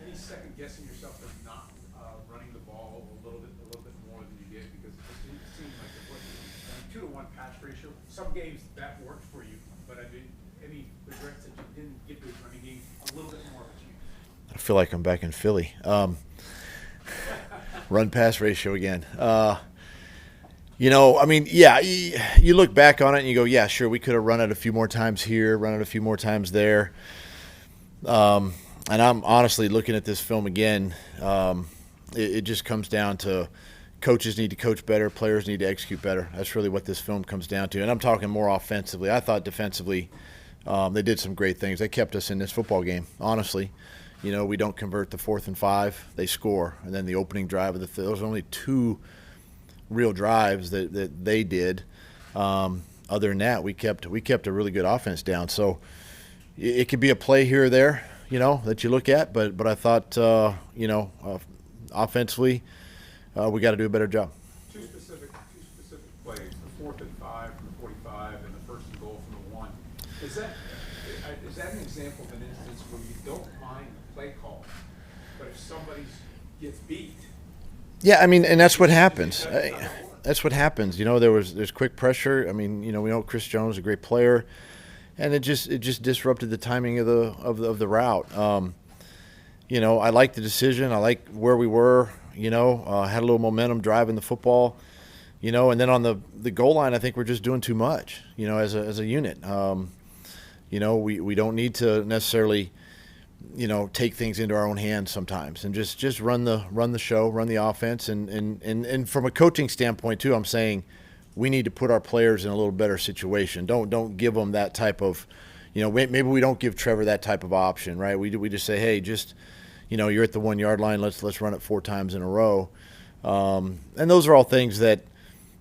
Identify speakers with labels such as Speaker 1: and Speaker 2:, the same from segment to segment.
Speaker 1: any second guessing yourself of not running the ball a little bit more than you did, because it seemed like it wasn't, I mean, 2-to-1 pass ratio. Some games that worked for you, but I mean, any regrets that you didn't get those running games a little bit more of a chance?
Speaker 2: I feel like I'm back in Philly. Run pass ratio again. I mean, yeah, you look back on it and you go, yeah, sure, we could have run it a few more times here, run it a few more times there. And I'm honestly looking at this film again. It just comes down to coaches need to coach better, players need to execute better. That's really what this film comes down to. And I'm talking more offensively. I thought defensively they did some great things. They kept us in this football game, honestly. We don't convert the 4th and 5. They score. And then the opening drive of the field, there's only 2 real drives that they did. Other than that, we kept a really good offense down. So it could be a play here or there, that you look at. But I thought, offensively, we got to do a better job.
Speaker 1: Two specific plays: the 4th and 5 from the 45, and the 1st and goal from the 1. Is that an example of an instance where you don't mind the play call, but if somebody gets beat?
Speaker 2: Yeah, I mean, and that's what happens. That's what happens. There's quick pressure. I mean, we know Chris Jones is a great player, and it just disrupted the timing of the route. I like the decision. I like where we were. Had a little momentum driving the football. And then on the goal line, I think we're just doing too much. As a unit. We don't need to necessarily take things into our own hands sometimes, and just run the show, run the offense, and from a coaching standpoint too, I'm saying we need to put our players in a little better situation. Don't give them that type of, maybe we don't give Trevor that type of option, right? We just say, hey, just you're at the 1 yard line, let's run it 4 times in a row, and those are all things that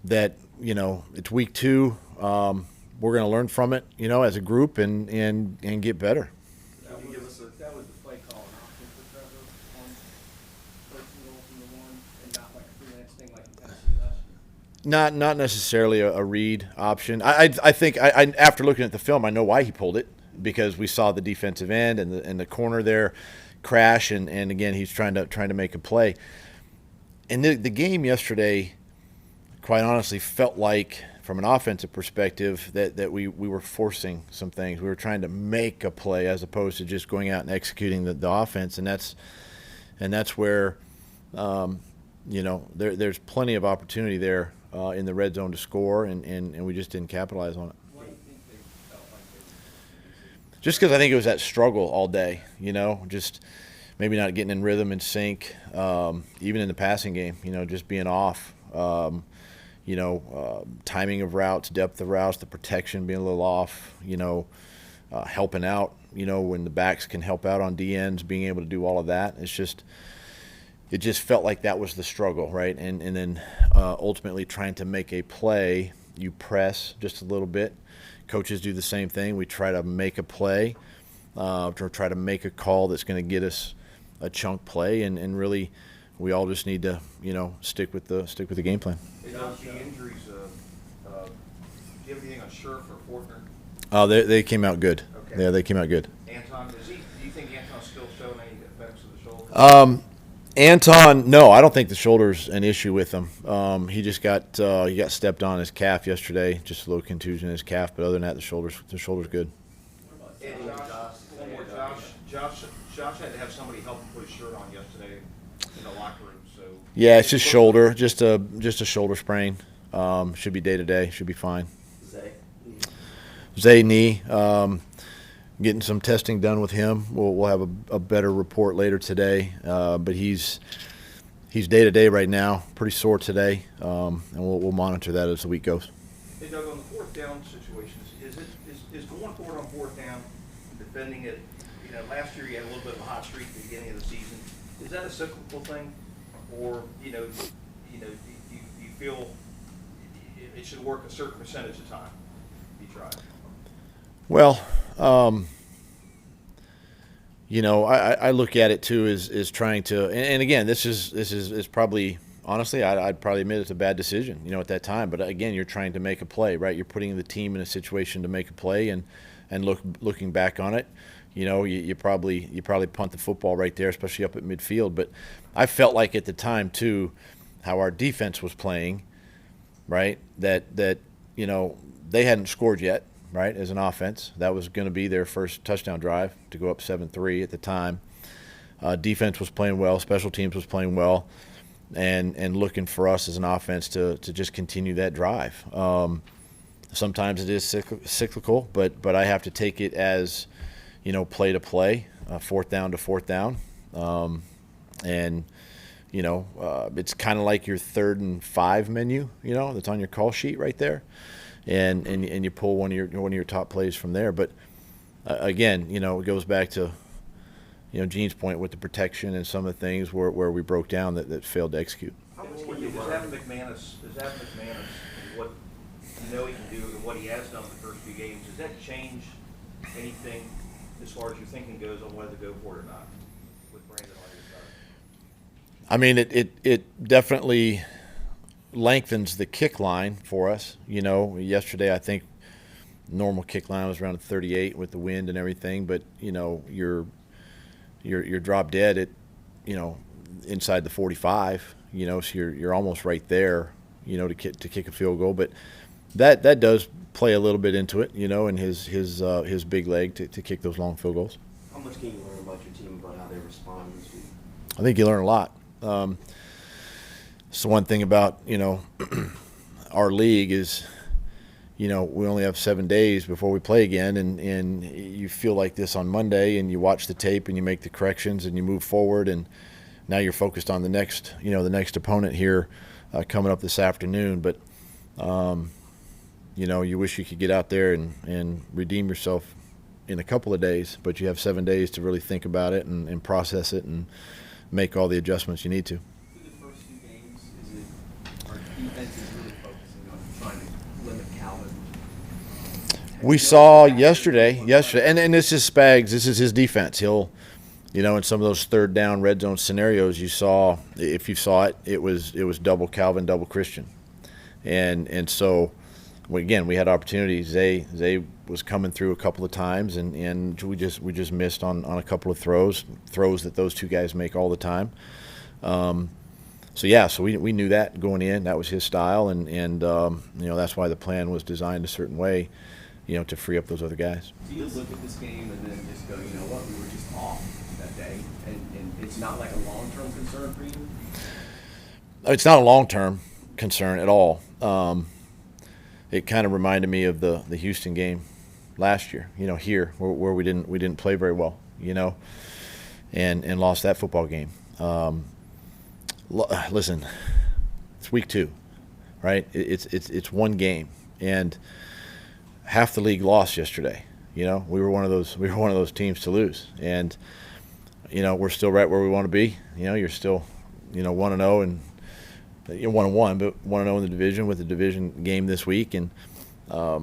Speaker 2: it's week 2. We're going to learn from it, as a group and get better.
Speaker 3: That was the play call and option for Trevor on 13 goal from the 1, and not like a freelance thing like you kind of see last year?
Speaker 2: Not necessarily a read option. I think after looking at the film, I know why he pulled it, because we saw the defensive end and the corner there crash, and again he's trying to make a play. And the game yesterday, quite honestly, felt like, from an offensive perspective, that we were forcing some things. We were trying to make a play as opposed to just going out and executing the offense, and that's where there's plenty of opportunity there in the red zone to score, and we just didn't capitalize on it.
Speaker 3: Why do you think they felt like they
Speaker 2: Just because I think it was that struggle all day, just maybe not getting in rhythm and sync, even in the passing game, just being off. Timing of routes, depth of routes, the protection being a little off, helping out, when the backs can help out on DNs, being able to do all of that. It just felt like that was the struggle, right? And then ultimately trying to make a play, you press just a little bit. Coaches do the same thing. We try to make a play, to try to make a call that's going to get us a chunk play, and really we all just need to, stick with the game plan.
Speaker 4: The injuries, do you have anything on Scherf or Fortner?
Speaker 2: Oh, they came out good.
Speaker 4: Okay.
Speaker 2: Yeah, they came out good.
Speaker 4: Anton, do you think Anton's still showing any effects of the shoulder?
Speaker 2: Anton, no, I don't think the shoulder's an issue with him. He just got stepped on his calf yesterday, just a little contusion in his calf. But other than that, the shoulder's good.
Speaker 4: And Josh had to have somebody help him put his shirt on yesterday in the locker room. So
Speaker 2: Yeah, it's just shoulder, just a shoulder sprain. Should be day to day. Should be fine. Zay knee. Getting some testing done with him. We'll have a better report later today. But he's day to day right now. Pretty sore today, and we'll monitor that as the week goes.
Speaker 4: Hey Doug, on the 4th down situations, is going forward on 4th down, defending it? Last year you had a little bit of a hot streak at the beginning of the season. Is that a cyclical thing, or do you feel it should work a certain percentage of time? You try.
Speaker 2: Well, I look at it too as trying to, and again, this is probably, honestly, I'd probably admit it's a bad decision, at that time. But again, you're trying to make a play, right? You're putting the team in a situation to make a play, and looking back on it, you probably punt the football right there, especially up at midfield. But I felt like at the time too, how our defense was playing, right? That they hadn't scored yet, right? As an offense, that was going to be their first touchdown drive to go up 7-3 at the time. Defense was playing well, special teams was playing well, and looking for us as an offense to just continue that drive. Sometimes it is cyclical, but I have to take it as, play to play, fourth down to fourth down. And, it's kind of like your 3rd and 5 menu, that's on your call sheet right there. And you pull one of your top plays from there. But, again, it goes back to, Gene's point with the protection and some of the things where we broke down that failed to execute.
Speaker 4: How much can you is Evan McManus, what he can do and what he has done the first few games, does that change anything as far as your thinking goes on whether to go for it or not with Brandon on your side?
Speaker 2: I mean, it definitely lengthens the kick line for us. Yesterday I think normal kick line was around 38 with the wind and everything, but you're drop dead at inside the 45. So you're almost right there. To kick a field goal, but that does play a little bit into it. And his big leg to kick those long field goals.
Speaker 3: How much can you learn about your team about how they respond this week?
Speaker 2: I think you learn a lot. So one thing about our league is we only have 7 days before we play again, and you feel like this on Monday, and you watch the tape and you make the corrections and you move forward, and now you're focused on the next opponent here coming up this afternoon. But you wish you could get out there and redeem yourself in a couple of days, but you have 7 days to really think about it and process it and make all the adjustments you need to.
Speaker 3: Through the first few games, our defense is really focusing on trying to limit Calvin?
Speaker 2: We saw yesterday, and this is Spags. This is his defense. He'll, in some of those third down red zone scenarios, if you saw it, it was double Calvin, double Christian, and so again we had opportunities. Zay was coming through a couple of times, and we just missed on a couple of throws that those two guys make all the time. So we knew that going in. That was his style, and that's why the plan was designed a certain way. To free up those other guys.
Speaker 3: Do you look at this game and then just go, we were just off that day, and it's not like a long-term concern for you?
Speaker 2: It's not a long-term concern at all. It kind of reminded me of the Houston game last year. Here where we didn't play very well. And lost that football game. Listen, it's week 2, right? It's one game, and half the league lost yesterday. We were one of those teams to lose, and we're still right where we want to be. You're still 1-0, and you're 1-1, but 1-0 in the division with the division game this week, and a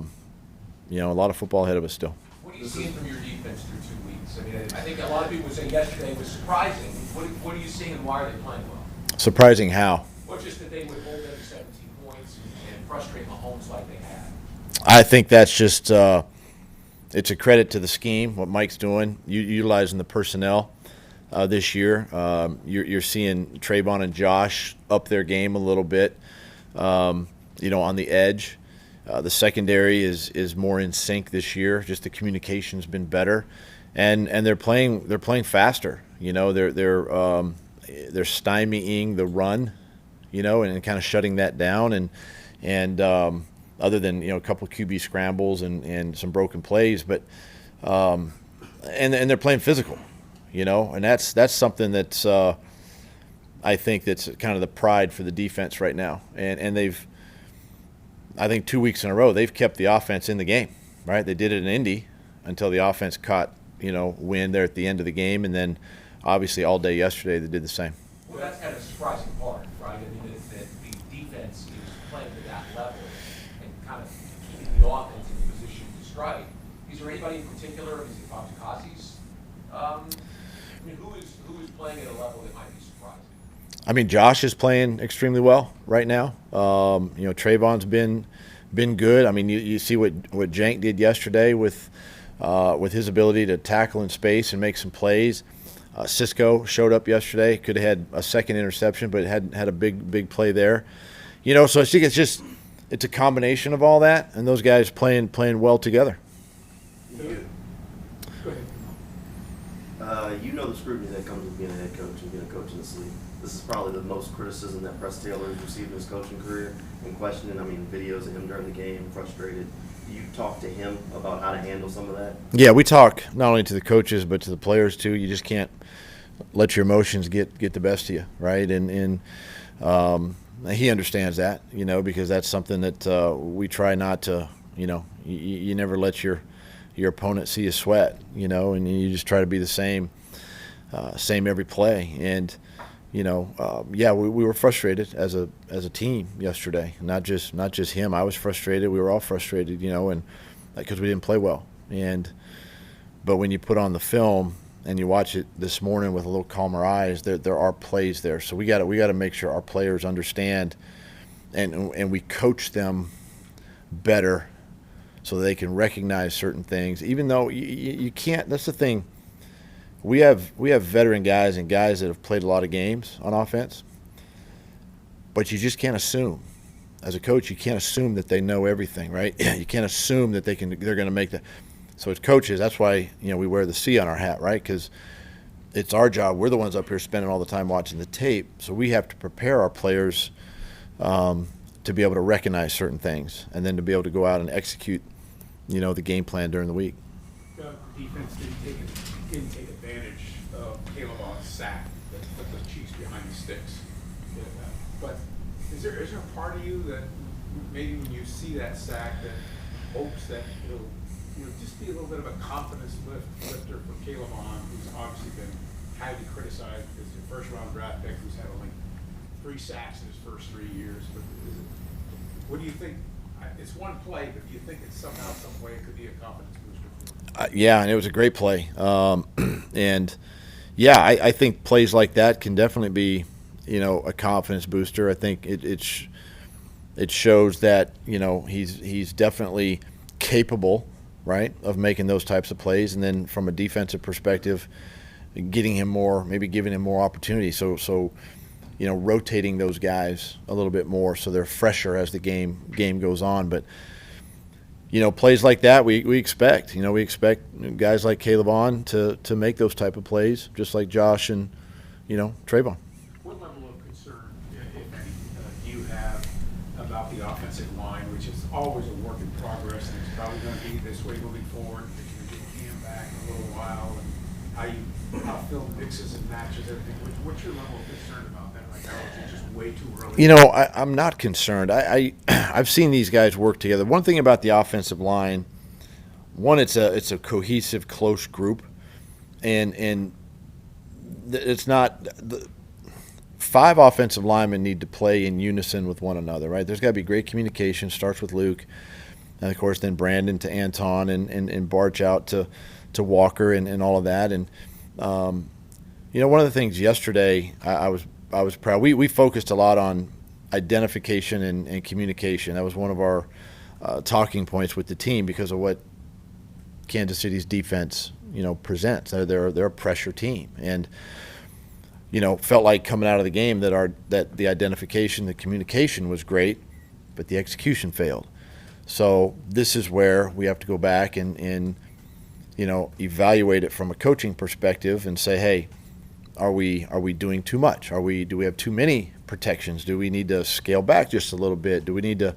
Speaker 2: lot of football ahead of us still.
Speaker 5: What are you seeing from your defense through 2 weeks? I mean, I think a lot of people say yesterday was surprising. What are you seeing, and why are they playing well?
Speaker 2: Surprising how?
Speaker 5: Well, just that they would hold them to 17 points and frustrate Mahomes like they had.
Speaker 2: I think that's just it's a credit to the scheme, what Mike's doing, utilizing the personnel this year. You're seeing Trayvon and Josh up their game a little bit, on the edge. The secondary is more in sync this year. Just the communication's been better, and they're playing faster. They're stymieing the run, and kind of shutting that down, and other than a couple of QB scrambles and some broken plays, but and they're playing physical, and that's something that's I think that's kind of the pride for the defense right now, and they've, I think 2 weeks in a row they've kept the offense in the game, right? They did it in Indy until the offense caught wind there at the end of the game, and then obviously all day yesterday they did the same.
Speaker 5: Well, that's kind of a surprising part, right? I mean, that the defense is playing to that level and kind of keeping the offense in the position to strike. Is there anybody in particular? Is it Kazis? I mean, who is playing at a level that might be surprising?
Speaker 2: I mean, Josh is playing extremely well right now. Trayvon's been good. I mean, you see what Jank did yesterday with with his ability to tackle in space and make some plays. Cisco showed up yesterday. Could have had a second interception, but had a big play there. So I think it's a combination of all that, and those guys playing well together.
Speaker 1: Go ahead.
Speaker 6: You know the scrutiny that comes with being a head coach and being a coach in this league. This is probably the most criticism that Press Taylor has received in his coaching career, and questioning, videos of him during the game, frustrated. Do you talk to him about how to handle some of that?
Speaker 2: Yeah, we talk not only to the coaches but to the players too. You just can't let your emotions get the best of you, right? And he understands that, because that's something that we try not to, you never let your opponent see you sweat, and you just try to be the same every play. And we were frustrated as a team yesterday. Not just him. I was frustrated. We were all frustrated, and because we didn't play well. But when you put on the film and you watch it this morning with a little calmer eyes, there are plays there. So we got to make sure our players understand, and we coach them better so they can recognize certain things. Even though you can't. That's the thing. We have veteran guys and guys that have played a lot of games on offense, but you just can't assume. As a coach, you can't assume that they know everything, right? You can't assume that they're going to make that. So as coaches, that's why we wear the C on our hat, right? Because it's our job. We're the ones up here spending all the time watching the tape, so we have to prepare our players to be able to recognize certain things, and then to be able to go out and execute, the game plan during the week.
Speaker 1: The defense didn't take advantage of Caleb's sack that put the Chiefs behind the sticks. But is there a part of you that maybe when you see that sack that hopes that it'll just be a little bit of a confidence lifter for Caleb, who's obviously been highly criticized as a first-round draft pick who's had only 3 sacks in his first 3 years. But what do you think? It's one play, but do you think it's somehow, some way, it could be a confidence booster for him?
Speaker 2: Yeah, and it was a great play. I think plays like that can definitely be, a confidence booster. I think it shows that he's definitely capable, right, of making those types of plays, and then from a defensive perspective, giving him more opportunity. So rotating those guys a little bit more so they're fresher as the game goes on. But plays like that we expect. We expect guys like Caleb to make those type of plays, just like Josh and Trayvon.
Speaker 1: What level of concern, if any, do you have about the offensive line, which is always a work in progress, and it's probably going to be this way moving forward? You're going to get Cam back in a little while, and how Phil mixes and matches everything. What's your level of concern about that? Like, how is it just way too early?
Speaker 2: I'm not concerned. I've seen these guys work together. One thing about the offensive line, it's a cohesive, close group, and it's not the 5 offensive linemen need to play in unison with one another, right? There's got to be great communication. Starts with Luke, and of course then Brandon to Anton, and Barch out to Walker and all of that. And one of the things yesterday I was proud. We focused a lot on identification and communication. That was one of our talking points with the team because of what Kansas City's defense presents. They're a pressure team, and felt like coming out of the game that the identification, the communication was great, but the execution failed. So this is where we have to go back and evaluate it from a coaching perspective and say, hey, are we doing too much? Do we have too many protections? Do we need to scale back just a little bit? Do we need to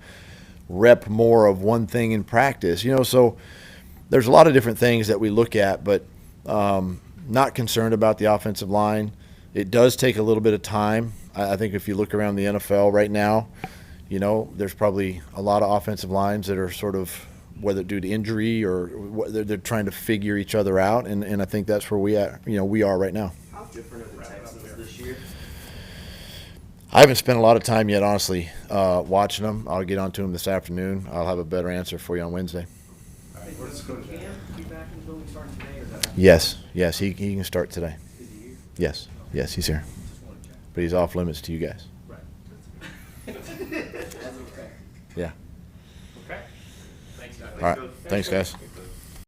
Speaker 2: rep more of one thing in practice? So there's a lot of different things that we look at, but not concerned about the offensive line. It does take a little bit of time. I think if you look around the NFL right now, there's probably a lot of offensive lines that are sort of, whether due to injury or they're trying to figure each other out, and I think that's where we are right now.
Speaker 6: How different are the Texans this year?
Speaker 2: I haven't spent a lot of time yet, honestly, watching them. I'll get onto them this afternoon. I'll have a better answer for you on Wednesday.
Speaker 3: Is Cam be back in the building starting today, or is that?
Speaker 2: Yes, he can start today.
Speaker 3: Is he here?
Speaker 2: Yes, he's here,
Speaker 3: Just want to check.
Speaker 2: but he's off limits to you guys.
Speaker 3: Right. That's okay.
Speaker 2: Yeah.
Speaker 1: Okay. Thanks, guys.
Speaker 2: All right. Thanks, guys.